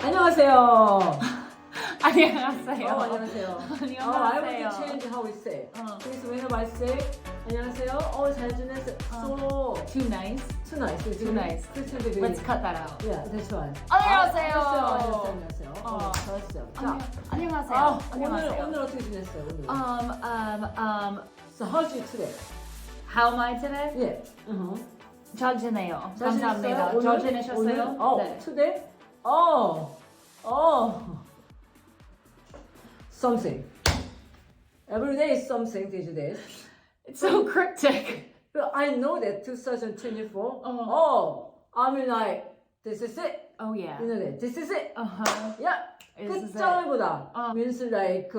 안녕하세요. 안녕하세요. 안녕하세요. I want to change how we say. Please, whenever I say 안녕하세요. 잘 지냈어. So Too nice. too nice. Too nice. Let's cut that out. Yeah, that's right. 안녕하세요. 안녕하세요. 잘했어요. 자, 안녕하세요. 오늘 어떻게 지냈어요? 오늘. So how's you today? How am I today? Yeah. 잘 지내요. 잘 감사합니다. 지냈어요? 잘 지내셨어요? 오늘? 네. Today? Something. Every day is something these days. It's so cryptic. But I know that 2024. I mean like this is it. Oh yeah. You know that this is it. Yeah. This is it. 끝장보다 means like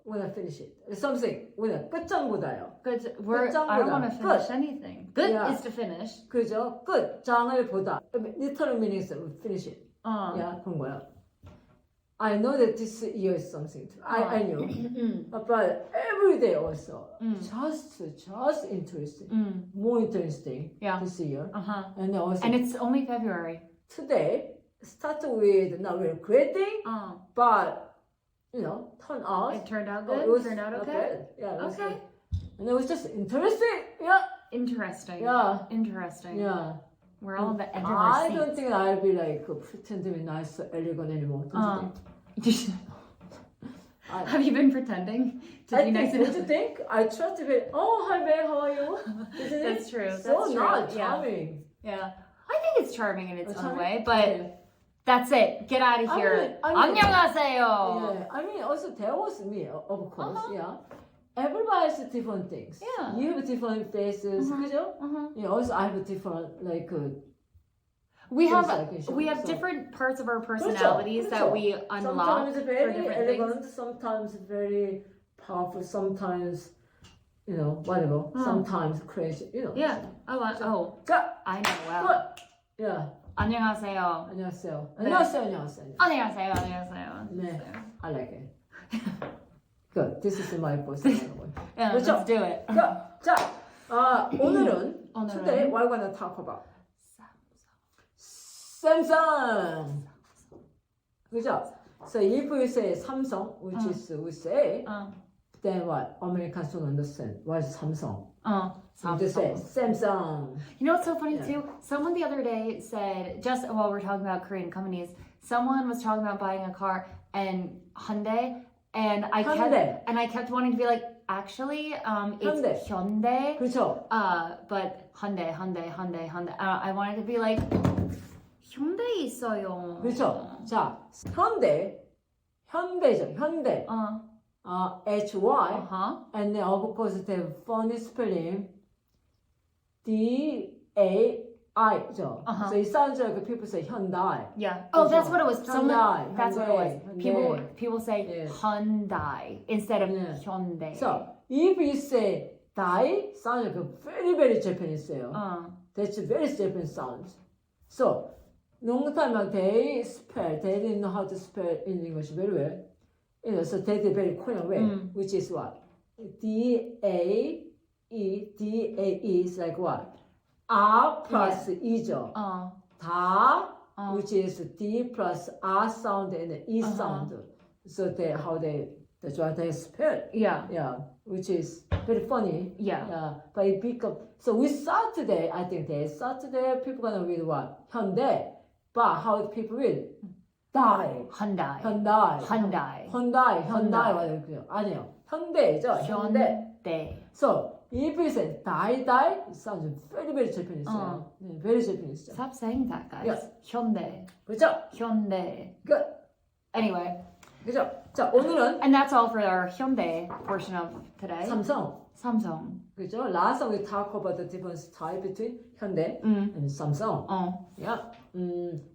when I finish it. Something when 끝장보다요. Good. I don't want to finish anything. Good Yeah. is to finish. 그죠? 끝장을 보다. Literal meaning is finish it. Yeah, 그런 거야. I know that this year is something. I knew. But every day also, just interesting. More interesting this year. And also, And it's only February. today, start with not really great thing, but, turn out. It turned out it good? was Turned out not okay? bad. Yeah, it was Okay. good. And it was just interesting. Yeah. Interesting. Yeah. Interesting. Yeah. We're all on the edge of our I seats. don't think I'll be like pretend to be nice, elegant anymore. Don't you think? Have you been pretending to be nice Don't enough? you think? I try to be, hi babe, how are you? Isn't it? That's true. So That's true. not Yeah. charming. Yeah. I think it's charming in its own Charming? way, but Yeah. that's it. Get out of I here. mean- 안녕하세요. Yeah, I mean, also there was me, of course, yeah. Everybody has different things. Yeah. You have different faces, 그죠? Yeah, also I have different, like, We things have like it, we have so- different parts of our personalities that 그렇죠. we unlock sometimes for very different elegant, things. sometimes very powerful, sometimes, whatever, sometimes crazy, Yeah. 자, I know. Well. good. Yeah. 안녕하세요. 안녕하세요. 네. 안녕하세요. 안녕하세요. 안녕하세요. 네. I like it. Good. This is my voice. Yeah, 그렇죠? let's do it. 자, 오늘은 오늘은 today we're gonna talk about Samsung. 그죠? So if we say Samsung, which is we say, then what? Americans don't understand what is Samsung. You just say Samsung. You know what's so funny Yeah. too? Someone the other day said, just while we're talking about Korean companies, someone was talking about buying a car and Hyundai, and I kept wanting to be like, actually, it's Hyundai. 그렇죠? But Hyundai. I wanted to be like, Hyundai 있어요. 그렇죠? 자, 현대죠. 현대. HY. And then of course the funny spelling DAI. So it sounds like people say Hyundai. Yeah. Oh, that's what it was. Hyundai. That's what it was. Hyundai. People say Yeah. Hyundai instead of Yeah. Hyundai. So if you say Dai, sounds like a very, very Japanese sound. That's a very Japanese sound. So long time ago they didn't know how to spell in English very well. So they did very Korean way, which is what? DAE is like what? R plus E죠. 다, which is D plus R sound and E sound. So that's why they spell. Yeah. Which is very funny. Yeah. But it become, so we start today, I think people gonna read what? Hyundai. But how people read? Hyundai. 아니에요. 현대죠. 현대. So if you say die, it sounds very, very Japanese. Very Japanese. Stop saying that, guys. Yes. Hyundai. 그렇죠? Hyundai. Good. Anyway. 그죠? 자, 오늘은 And that's all for our Hyundai portion of today. Samsung. 그죠? Last time we talked about the difference type between Hyundai and Samsung. Yeah.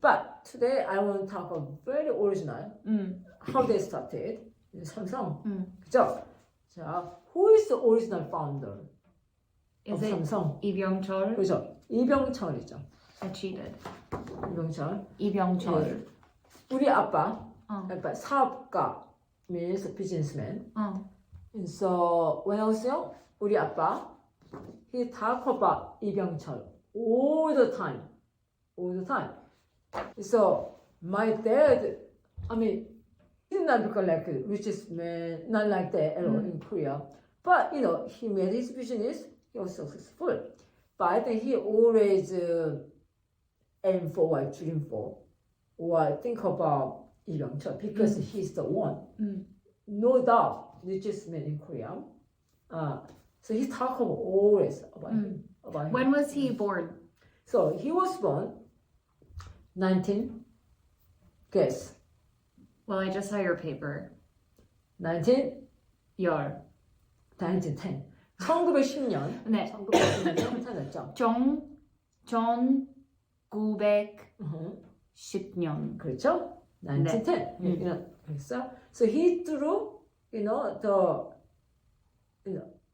But today I want to talk about very original. How they started. Samsung. 그죠? 자, who is the original founder Is of it Samsung? 이병철? 그죠? 이병철이죠. I cheated. 이병철. 이병철. 우리 아빠 사업가 means businessman. And so when I was young, 우리 아빠 he talk about 이병철 all the time. So my dad I mean, he's not because like richest man, not like that at all in Korea. But you know, he made his business. He was successful. But I think he always aim for what dream for, or think about Lee Byung-chul because he's the one. No doubt, richest man in Korea. So he talk about always about him. About When him. was he born? So he was born 19. Guess. Well, I just saw your paper. 19. Your. 1910. 1910년. 네. 1910년 태어났죠. 전 910년. 그렇죠? 1910. You know, 그랬어. So he through, you know,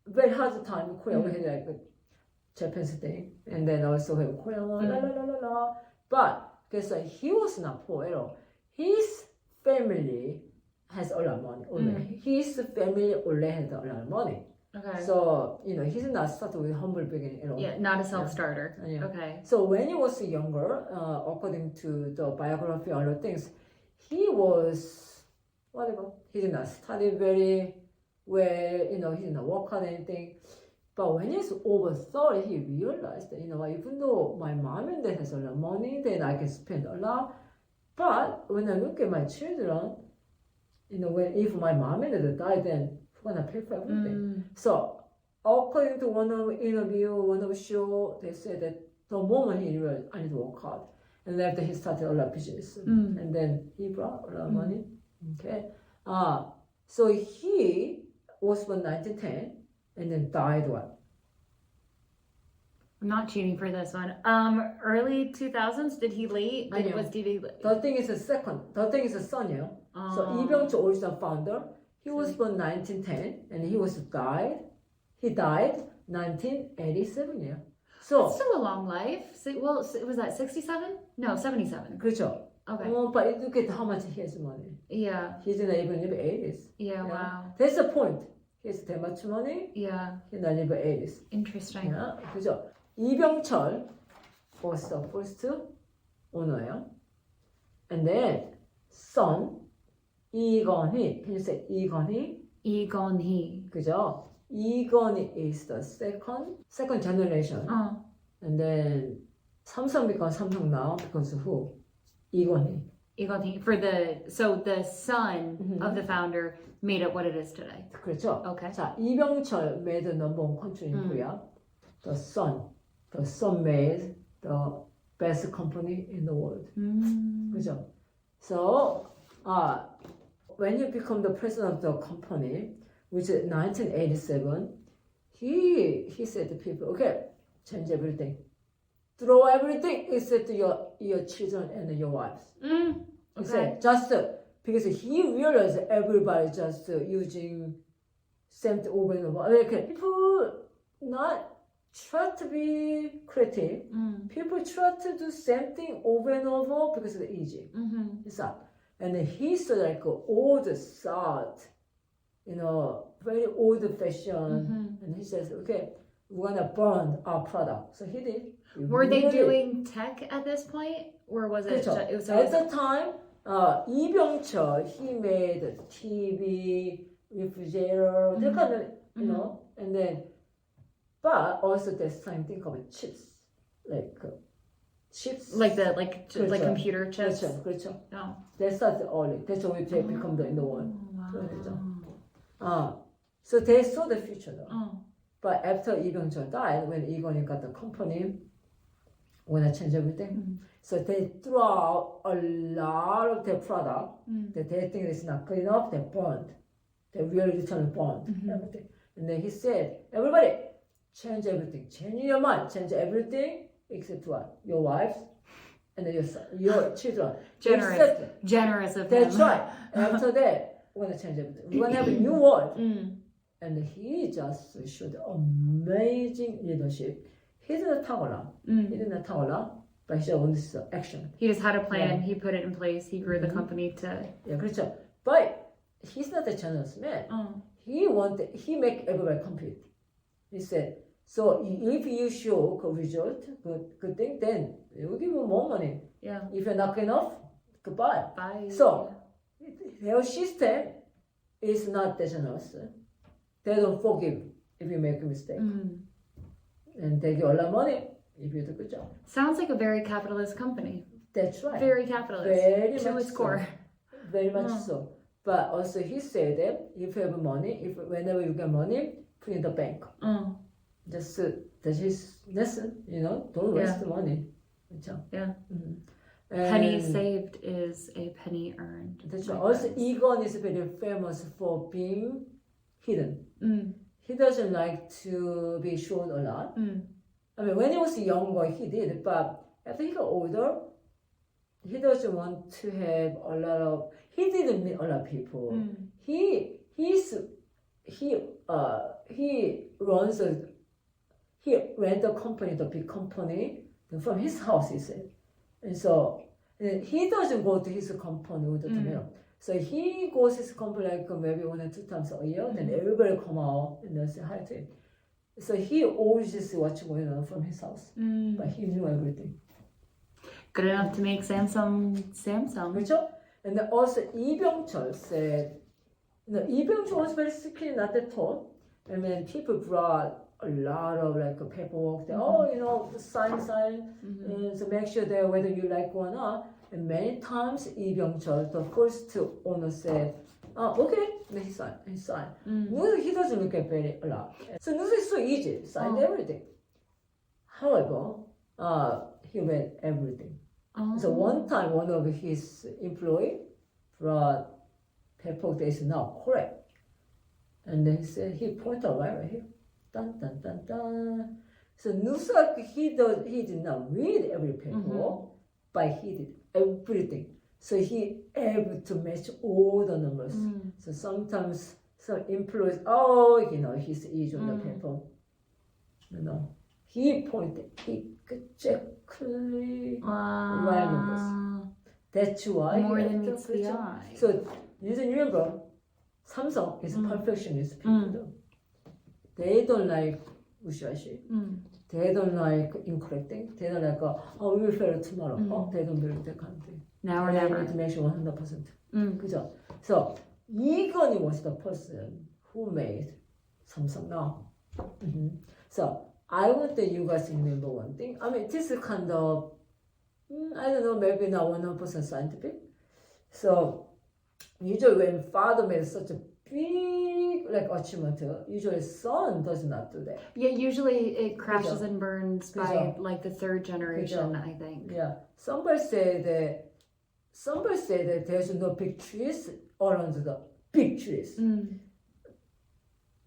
very hard time in Korea. We had like the Japanese thing, and then also we have Korean one, la la la la la. But because he was not poor at all. His family has a lot of money. Only his family only had a lot of money. Okay. So you know he's not started with humble beginning at all. Yeah, not a self-starter. Yeah. Okay. So when he was younger, according to the biography, all the things, he was whatever. He did not study very well. You know, he did not work on anything. But when he's over 30, he realized that, you know, even though my mom and dad has a lot of money, then I can spend a lot. But when I look at my children, you know, if my mom and dad die, then who's gonna pay for everything? So according to one of interview, one of show, they said that the moment he realized I need to work hard, and after he started a lot of business, and then he brought a lot of money. Okay, so he was born 1910, and then died what? I'm not cheating for this one. Early 2000s. Did he late? Did he? The thing is the second. The thing is the son, you know. So Lee Byung-chul, original founder, he was born 1910, and he died 1987. Yeah. So That's still a long life. Well, was that 67? No, 77. 그렇죠. Okay. But look at how much he has money. Yeah. He's not even live 80s. Yeah. Wow. That's the point. He has that much money. Yeah. He not live 80s. Interesting. Yeah. 그죠? 이병철 was the first owner. And then son 이건희. Can you say 이건희? 이건희. 그죠? 이건희 is the second generation. And then Samsung becomes Samsung now because of who? 이건희. 이건희. So the son of the founder made it what it is today. 그렇죠? Okay. 자, 이병철 made the number one country in Korea. The son made the best company in the world. 그죠? So, when you become the president of the company, which is 1987, he said to people, okay, change everything. Throw everything except your children and your wives. He said, just because he realized everybody just using same thing over and over. Okay, people not try to be creative. People try to do same thing over and over because it's easy. It's not. And then he saw like old salt, you know, very old fashion. And he says, okay, we're gonna burn our product. So he did. Were they doing tech at this point, or was it? 그렇죠. At the time, 이병철, he made TV, refrigerator, that kind of, you know, and then, but also this time think of chips, like chips, like 그렇죠. computer chips. 그렇죠. Oh. That started early. That's why they become the one. Wow. So they saw the future though. But after 이병철 died, when 이건희 got the company, wanna change everything. So they threw out a lot of their product that they think is not good enough. They burned. They really literally burned everything. And then he said, everybody, change everything. Change your mind. Change everything except what? Your wives and then your children. Generous of him. That's right. After that, we're gonna change everything. We're gonna have a new world. And he just showed amazing leadership. He didn't 탁월라. But he showed action. He just had a plan. He put it in place. He grew the company to. Yeah, 그렇죠. But he's not a generous man. He make everybody compete. He said, so if you show good result, good thing, then we'll give you more money. Yeah. If you're not good enough, goodbye. Bye. So their system is not that generous. They don't forgive if you make a mistake. And they give a lot of money if you do a good job. Sounds like a very capitalist company. That's right. Very capitalist. Very to much its core. So. Very much so. But also he said that if you have money, whenever you get money, put in the bank. Just that is lesson, don't waste the money. Yeah. Mm-hmm. Penny saved is a penny earned. That's right. Also, Egon is very famous for being hidden. He doesn't like to be shown a lot. I mean, when he was younger, he did, but after he got older, he doesn't want to have a lot of. He didn't meet a lot of people. He ran a company, the big company, from his house, he said. And so he doesn't go to his company all the time. So he goes to his company like maybe 1 or 2 times a year, then everybody come out and say hi to him. So he always just watch going on from his house. But he knew everything. Good enough to make Samsung. 그렇죠? And then also Lee Byung-chul said, Lee Byung-chul was very secret, not that tall. And then people brought a lot of like paperwork. That, sign, and so make sure that whether you like or not. And many times Lee Byung-chul, the first owner, said, okay, then he signed. He doesn't look at very a lot. So this is so easy, signed everything. However, he read everything. So one time, one of his employee brought paperwork that is not correct. And then he said, he pointed out right here. Dun, dun, dun, dun. So looks like he did not read every paperwork, but he did everything. So he able to match all the numbers. So sometimes some employees, he's easy on the paper. He pointed exactly right numbers. That's why more than meets the eye. So you remember, Samsung is perfectionist people. They don't like wishy-washy. They don't like incorrect thing. They don't like, we will fail tomorrow. They don't believe that kind of thing. Now or they never. need to make sure 100%. 그죠? So Egon was the person who made Samsung now. So I want that you guys remember one thing. I mean, this is kind of, I don't know, maybe not 100% scientific. So usually when father made such a big achievement, usually son does not do that. Yeah, usually it crashes and burns by like the 3rd generation, I think. Yeah. Somebody say that there's no big trees around the big trees.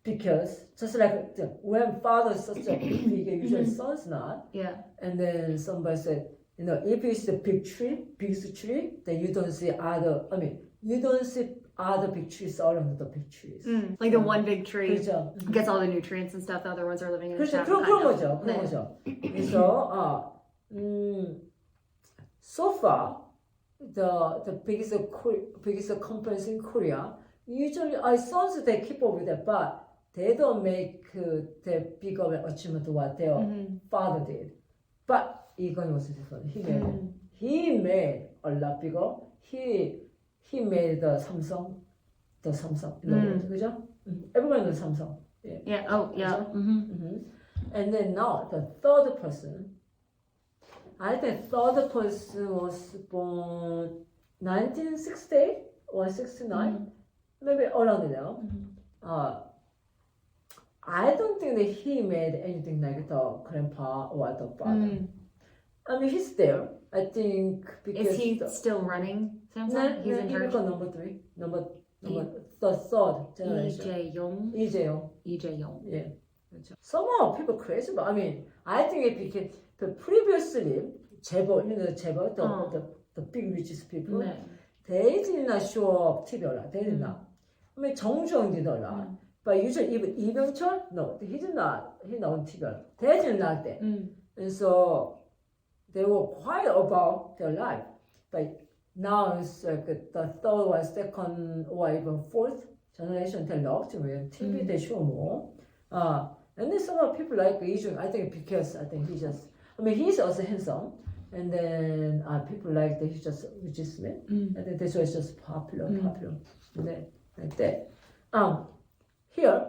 Because just like when father is such a big figure, usually son's not. Yeah. And then somebody said, if it's a biggest tree, then you don't see other big trees around the big trees. Like the one big tree 그렇죠. gets all the nutrients and stuff, the other ones are living in the 그렇죠. shadow. 그런 거죠. 그래서 so far the biggest companies in Korea usually sons they keep up with it, but they don't make the big of an achievement what their father did. But Egon was different. He made a lot bigger. He made the Samsung in the world. 그죠? Everyone knows Samsung. Yeah. Oh, yeah. And then now the third person. I think third person was born 1960 or 69, maybe around there. I don't think that he made anything like the grandpa or the father. I mean, he's there. I think because is he still running Samsung? He's in charge. number 3, the 3rd generation. 이재용. Yeah. 그렇죠. Somehow people crazy, but I mean, I think it became the previously 재벌, the big richest people. They did not show up TV a lot. They did not. I mean, 정주영 did a lot. But usually even Lee Byung-chul, no, he did not. He not on TV a lot. They did not that. And so they were quiet about their life. But now it's like the 3rd or 2nd or even 4th generation, they love to read TV, they show more. And then some of people like Lee Jung, I think because he's also handsome. And then people like that he's just Smith. And then that's why it's just popular. 네, like that. Here,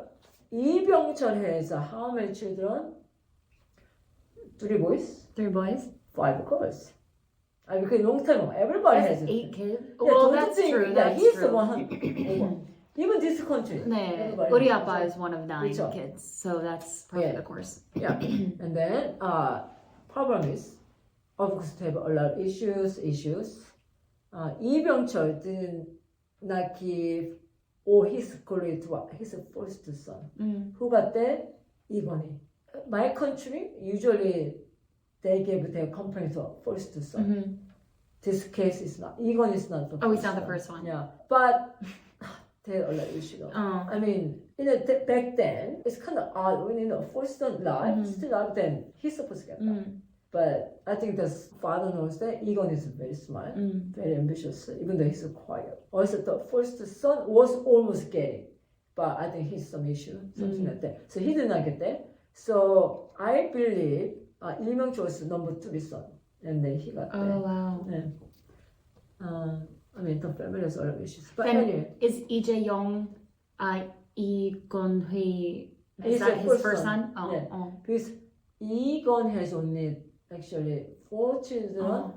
이병철 has how many children? 3 boys. 3 boys. 5 girls. I mean, long time ago, everybody has 8 kids. Yeah, Well, don't you that's think- true. Yeah, That's he's true. the 100. Even this country. 네, everybody 우리 has. 아빠 is one of 9 그쵸? kids, so that's part Yeah. of the course. Yeah. And then problem is, of course, they have a lot of issues. 이병철 did not give all his glory to his first son. Who got that? 이건희. My country, usually they give their company to first son. This case is not. 이건희 is not the first Oh, he's not the one. first one. Yeah. But they had a lot of issues. I mean, back then, it's kind of odd when first son alive, still alive, then he's supposed to get that. But I think the father knows that Egon is very smart, very ambitious, even though he's quiet. Also, the first son was almost getting, but I think he's some issue, something like that. So he did not get that. So I believe 이명철 was number 3 son, and then he got that. Oh, wow. Yeah. I mean, the family has a lot of issues. But Then anyway, is 이재용, 이건휘, is He's that the his first first son. son? Oh, Yeah. oh. because Egon has only actually 4 children, Oh.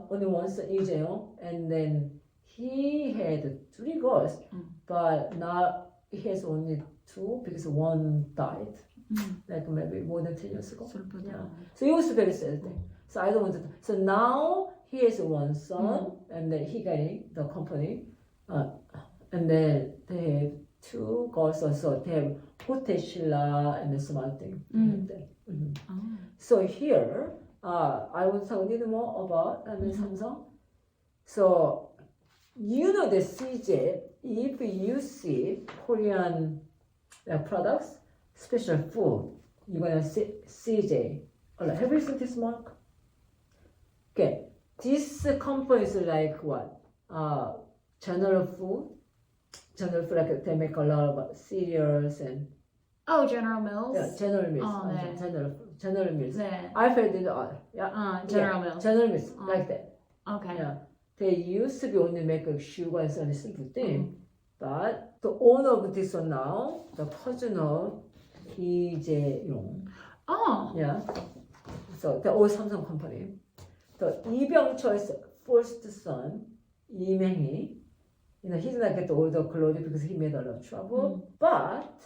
only one son, 이재용, and then he had 3 girls, but now he has only 2 because one died, like maybe more than 10 years ago. Yeah. So it was a very sad thing. So I don't want to. So now he has 1 son, and then he got in the company, and then they have 2 girls also. They have hotel Sheila and some other thing. So here, I want to talk a little more about Samsung. So you know the CJ. If you see Korean products, special food, you're gonna see CJ. Alright, have you seen this mark? Okay, this company is like what? General food, like they make a lot of cereals and Oh, General Mills? yeah, General Mills. Oh, 네. General Mills. 네. I've heard it all. Yeah. General Yeah, Mills. General Mills, like that. Okay. Yeah. They used to be only make a sugar and some simple thing, but the owner of this one now, the cousin of 이재용. Oh. Yeah. So the old Samsung company. The 이병철's first son, 이명희, he did not get all the glory because he made a lot of trouble. But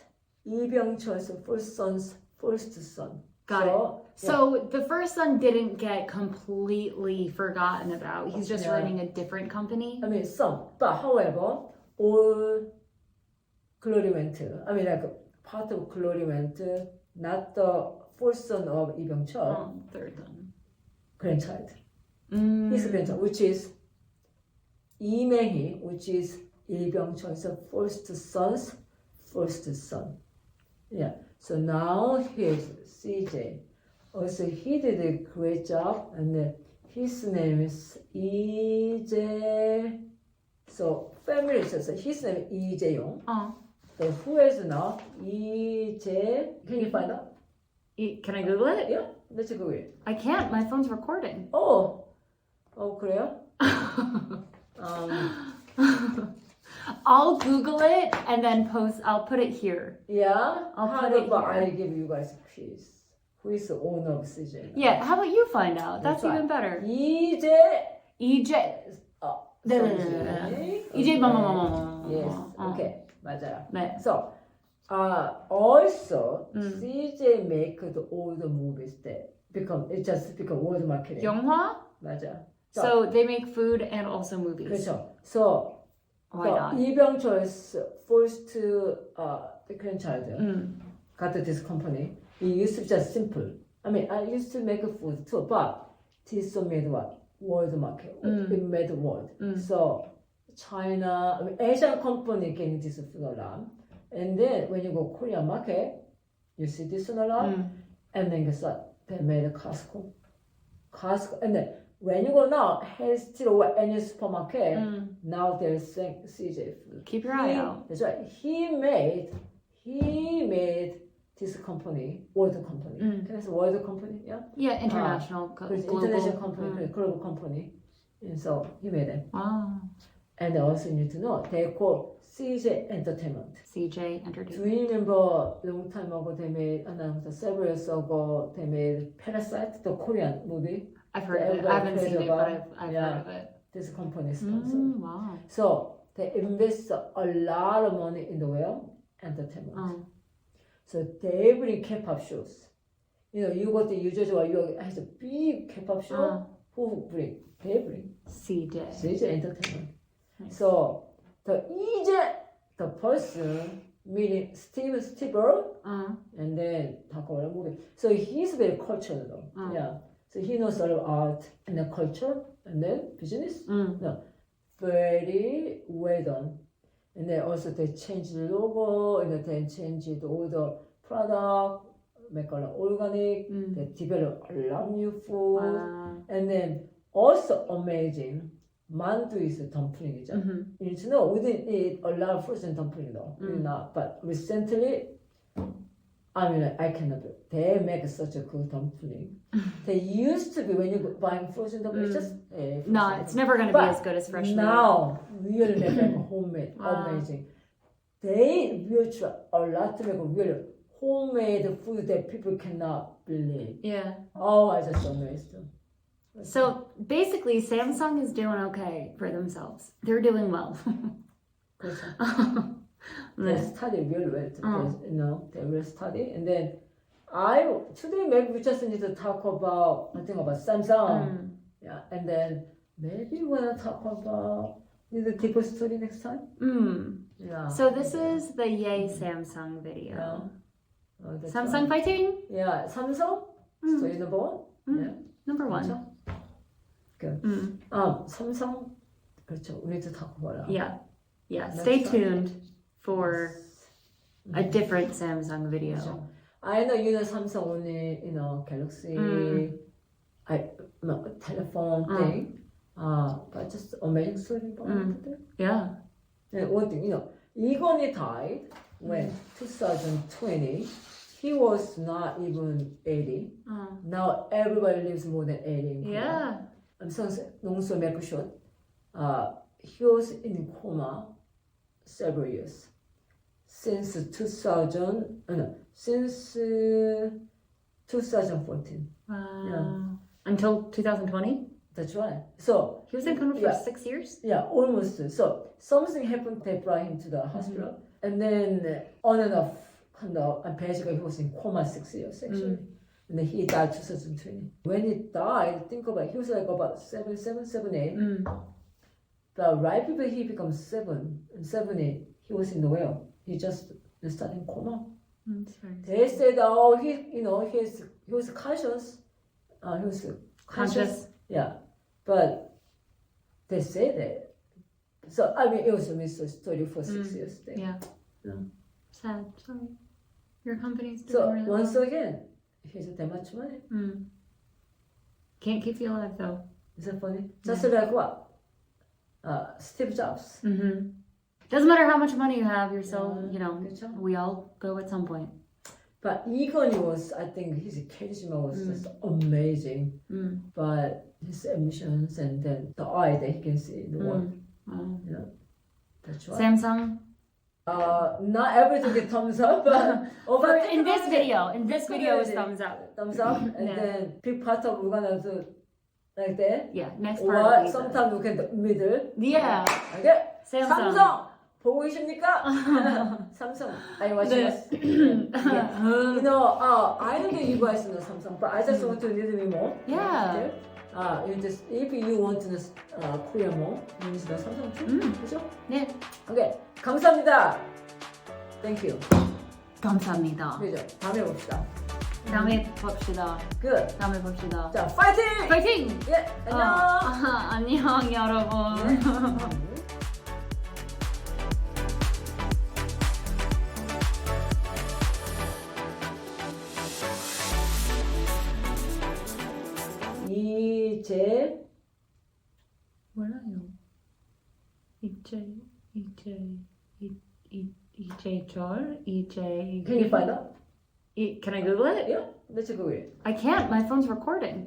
이병철's first son's first son. Got so, it. So the first son didn't get completely forgotten about. He's just Yeah. running a different company. I mean, some. But however, all glory went to, I mean, like part of glory went to not the first son of 이병철, Third son. grandchild. His grandchild, which is 이명희, which is 이병철's first son's first son. Yeah. So now here's CJ. Also, he did a great job, and his name is 이재. So family says his name is 이재용. So who is now 이재? Can you find out? Can I Google it? Yeah, let's Google it. I can't. My phone's recording. Oh, 그래요? I'll Google it and then post. I'll put it here. Yeah. I'll How put it about here. I give you guys a quiz? Who is the owner of CJ? Yeah. How about you find out? That's That's even better. 이재. EJ. 네. EJ 뭐뭐뭐뭐. Yes. Okay. 맞아요. 네. So, also CJ make the old movies that it just become world marketing. 영화? 맞아. So they make food and also movies. 그렇죠. So Why not? 이병철's first grandchild got this company. It used to be just simple. I mean, I used to make food too, but this one made what? World market. It made the world. So China, I mean, Asian company getting this food around. And then when you go Korean market, you see this one around. And then guess what? They made a Costco. And then when you go now, still or any supermarket, now they're saying CJ food. Keep your eye out. That's right. He made this company, world company. Can I say world company? Yeah. Yeah, international, 그래서 global. international company, global company. And so he made it. Wow. And also you need to know they call CJ Entertainment. CJ Do Entertainment. you remember long time ago they made several years ago they made Parasite, the Korean movie? I've heard of it. I haven't seen it, but I've Yeah. heard of it. This company sponsored. Wow. So they invest a lot of money in the entertainment. Oh. So they bring K-pop shows. You know, you go to Yujojo, you has a big K-pop show. Who bring? They bring. CJ Entertainment. Nice. So the EJ, the person meaning Steven Spielberg, and then talk about a movie. So he's very cultural though. Yeah. So he knows a lot of art and the culture and then business. No, very well done. And then also they changed the logo and then changed all the product, make a lot organic. They develop a lot of new food. And then also amazing. Mandu is a dumpling이죠. You know, we didn't eat a lot of frozen dumpling though. Not, but recently, I mean, I cannot do it. They make such a good dumpling. They used to be when you're buying frozen dumpling, just no, it's never going to be as good as fresh. Now, really they make homemade, amazing. They will try a lot to make a really homemade food that people cannot believe. Yeah. Oh, I just amazed them. So basically, Samsung is doing okay for themselves. They're doing well. They study really well. You know, they will study, and then today maybe we just need to talk about Samsung. Yeah, and then maybe we'll talk about the deeper story next time. Yeah. So this is the Yay Samsung video. Yeah. Samsung fighting? Yeah, Samsung. Story number one. Yeah. Number one. 그렇죠? Good. 삼성 그렇죠. We need to talk about it. Yeah. Yeah. Stay tuned for a different Samsung video. 그렇죠. I know you know Samsung only Galaxy, telephone thing. But just amazing story about it. Yeah. And one thing, Egon died when 2020. He was not even 80. Now everybody lives more than 80. Yeah. 농수 make short. He was in coma several years. Since 2014. Wow. Yeah. Until 2020? That's right. So he was in coma for 6 years? Yeah, almost. So something happened, they brought him to the hospital. And then on and off, basically he was in coma 6 years actually. And then he died 2020. When he died, think about it, he was like about 7, 8. But right before he becomes 7 and 8, he was in the well. He just started in coma. They said, oh, he was conscious. He was conscious. Yeah, but they said that. So I mean, it was a mystery story for 6 years. Yeah. Sad. Sorry. Your company's doing So really once well. again, he's that much money. Can't keep you alive though. Is that funny? Just like what? Steve Jobs. Doesn't matter how much money you have, you're so, 그렇죠? we all go at some point. But Egon was, I think his charisma was just amazing. But his ambitions and then the eye that he can see in the world. That's right. Samsung? Not everything is thumbs up, but in this video is thumbs up. Thumbs up, and then big part of we're gonna do like that. Yeah, next part. Or sometimes we can do middle. Yeah. Okay. Samsung. 삼성 보고 계십니까? Samsung. I watch this. I don't think you guys know Samsung, but I just want to little bit more. Yeah. If you want to know Korean more, you need to know Samsung too. 그죠? 네. Okay. 감사합니다. Thank you. 감사합니다. 그죠? 다음에 봅시다. 다음에 봅시다. Good. 다음에 봅시다. 자, 파이팅! 파이팅! 예, 안녕. 안녕 여러분. 이제 몰라요. 이제철 Can you find out? Can I Google it? Yeah, let's Google it. I can't. My phone's recording.